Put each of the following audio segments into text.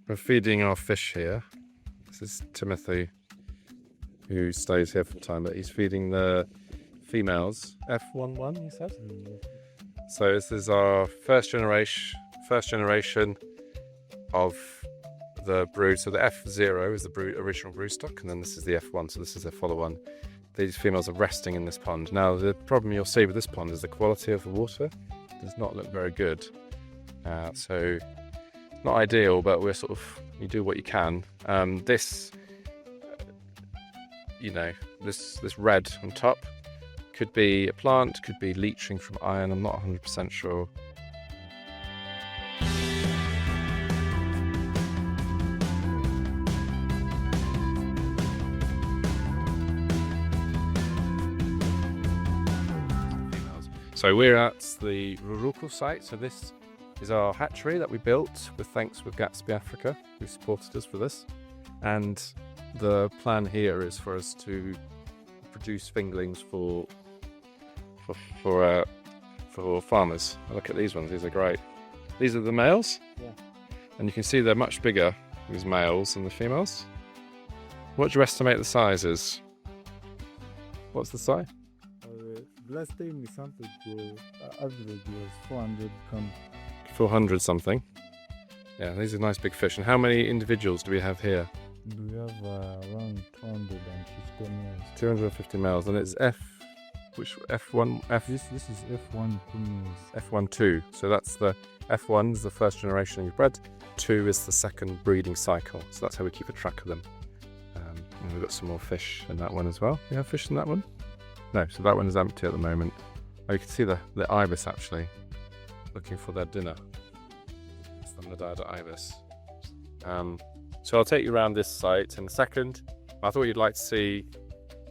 We're feeding our fish here. This is Timothy, who stays here full time, but he's feeding the females. F11, you said? So this is our first generation of the brood. So the F0 is the original broodstock, and then this is the F1, so this is their follow-on. These females are resting in this pond. Now the problem you'll see with this pond is the quality of the water does not look very good. So not ideal, but we're sort of, you do what you can. This red on top could be a plant, could be leaching from iron, I'm not 100% sure. So we're at the Ruruku site, so this is our hatchery that we built with Gatsby Africa, who supported us for this. And the plan here is for us to produce fingerlings for farmers. Look at these ones, these are great. These are the males, yeah. And you can see they're much bigger, these males, than the females. What do you estimate the size is? What's the size? Last time we sampled, the average was 400 grams. 400 something. Yeah, these are nice big fish. And how many individuals do we have here? We have around 250 males. 250 males, and it's F1, This is F1 males. F1-2. So that's the F1 is the first generation you've bred. 2 is the second breeding cycle. So that's how we keep a track of them. And we've got some more fish in that one as well. You have fish in that one? No, so that one is empty at the moment. Oh, you can see the ibis actually looking for their dinner. It's the Nadada ibis. So I'll take you around this site in a second. I thought you'd like to see,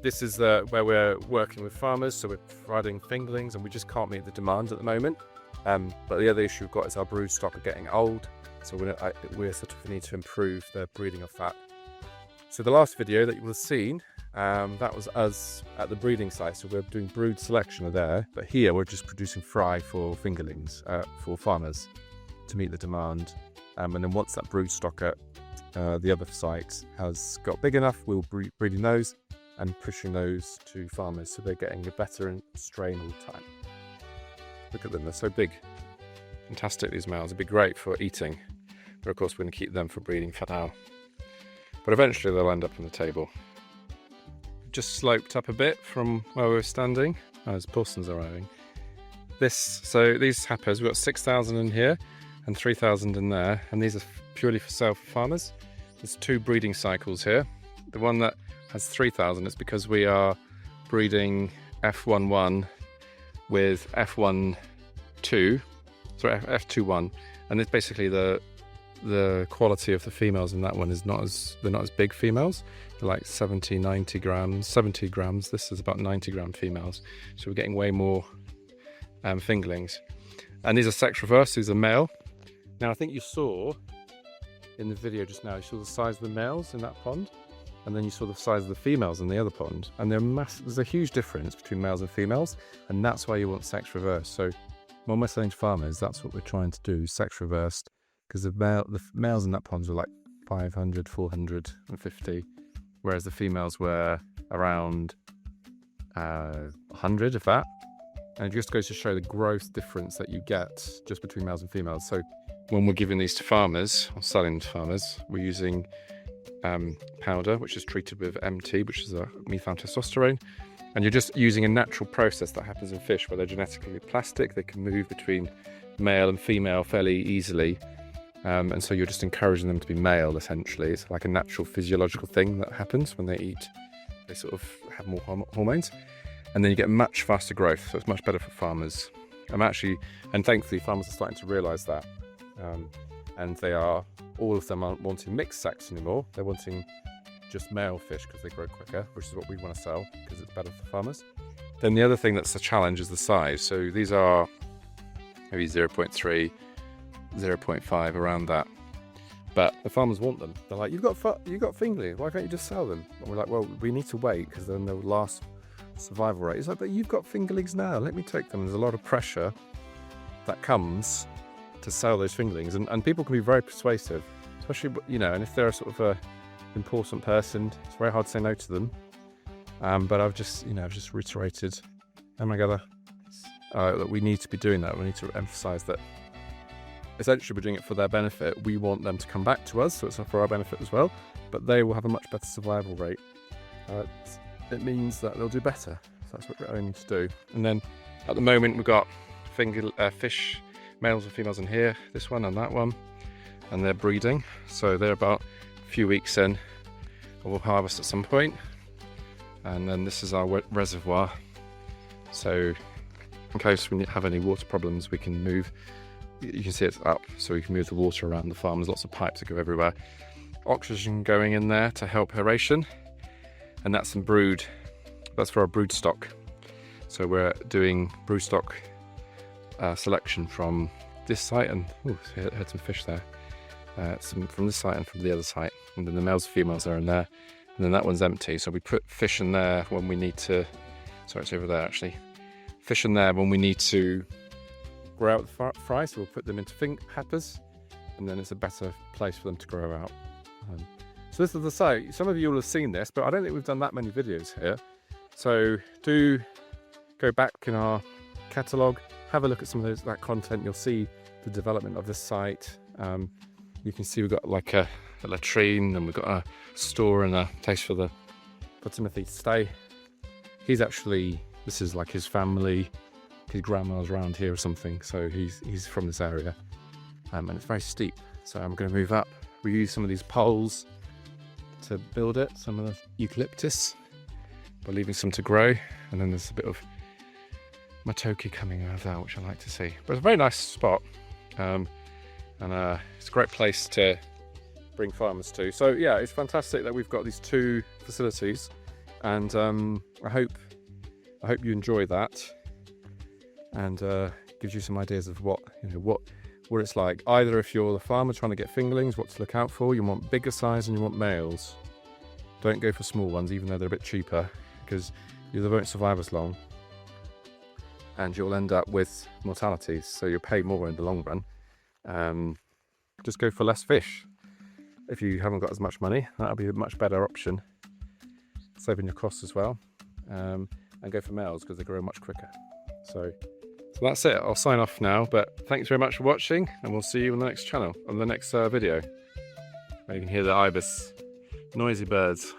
this is where we're working with farmers, so we're providing fingerlings and we just can't meet the demand at the moment. But the other issue we've got is our broodstock are getting old, so we sort of need to improve the breeding of that. So the last video that you will have seen, that was us at the breeding site, so we're doing brood selection there, but here we're just producing fry for fingerlings for farmers to meet the demand. And then once that broodstock at the other site has got big enough, we'll be breeding those and pushing those to farmers so they're getting a better strain all the time. Look at them, they're so big. Fantastic, these males. It'd be great for eating, but of course we're going to keep them for breeding for now. But eventually they'll end up on the table. Just sloped up a bit from where we were standing. Oh, as Paulson's arriving. So these Happas, we've got 6,000 in here and 3,000 in there, and these are purely for sale for farmers. There's 2 breeding cycles here. The one that has 3,000 is because we are breeding F11 with F12, sorry, F21, and it's basically the quality of the females in that one is they're not as big females. They're like 70 grams. This is about 90 gram females, so we're getting way more fingerlings. And these are sex reverse, these are male. Now I think you saw in the video just now, you saw the size of the males in that pond, and then you saw the size of the females in the other pond, and there's a huge difference between males and females, and that's why you want sex reverse. So when we're selling to farmers, that's what we're trying to do, sex reversed, because the males in that pond were like 500, 450, whereas the females were around 100, if that. And it just goes to show the growth difference that you get just between males and females. So when we're giving these to farmers, or selling to farmers, we're using powder, which is treated with MT, which is a methyltestosterone. And you're just using a natural process that happens in fish where they're genetically plastic. They can move between male and female fairly easily. And so you're just encouraging them to be male, essentially. It's like a natural physiological thing that happens when they eat. They sort of have more hormones. And then you get much faster growth, so it's much better for farmers. And thankfully farmers are starting to realise that. And all of them aren't wanting mixed sex anymore. They're wanting just male fish because they grow quicker, which is what we want to sell because it's better for farmers. Then the other thing that's the challenge is the size. So these are maybe 0.3, 0.5, around that. But the farmers want them. They're like, you've got fingerlings, why can't you just sell them? And we're like, well, we need to wait because then they'll last survival rate. It's like, but you've got fingerlings now, let me take them. There's a lot of pressure that comes to sell those fingerlings, and people can be very persuasive, especially, you know, and if they're a sort of a important person, it's very hard to say no to them. But I've just reiterated, that we need to be doing that. We need to emphasize that essentially we're doing it for their benefit. We want them to come back to us, so it's for our benefit as well, but they will have a much better survival rate. It means that they'll do better. So that's what we're aiming to do. And then at the moment we've got fish, males and females in here, this one and that one, and they're breeding. So they're about a few weeks in, we'll harvest at some point. And then this is our reservoir. So in case we have any water problems, we can move, you can see it's up, so we can move the water around the farm. There's lots of pipes that go everywhere. Oxygen going in there to help aeration. And that's some brood, that's for our broodstock. So we're doing broodstock selection from this site, and heard some fish there. Some from this site and from the other site. And then the males and females are in there. And then that one's empty. So we put fish in there when we need to, sorry, it's over there actually. Fish in there when we need to grow out the fry. So we'll put them into Happas, and then it's a better place for them to grow out. So this is the site. Some of you will have seen this, but I don't think we've done that many videos here. So do go back in our catalogue, have a look at some of that content. You'll see the development of this site. You can see we've got like a latrine, and we've got a store and a place for Timothy to stay. He's actually, this is like his family, his grandma's around here or something, so he's from this area. And it's very steep, so I'm going to move up. We use some of these poles to build it, some of the eucalyptus, by leaving some to grow, and then there's a bit of matoke coming out of that, which I like to see. But it's a very nice spot, and it's a great place to bring farmers to. So yeah, it's fantastic that we've got these two facilities, and I hope you enjoy that, and gives you some ideas of what it's like. Either if you're the farmer trying to get fingerlings, what to look out for. You want bigger size and you want males. Don't go for small ones, even though they're a bit cheaper, because they won't survive as long, and you'll end up with mortalities, so you'll pay more in the long run. Just go for less fish. If you haven't got as much money, that'll be a much better option, saving your costs as well. And go for males because they grow much quicker. So that's it. I'll sign off now, but thanks very much for watching, and we'll see you on the next channel, on the next video. You can hear the ibis, noisy birds.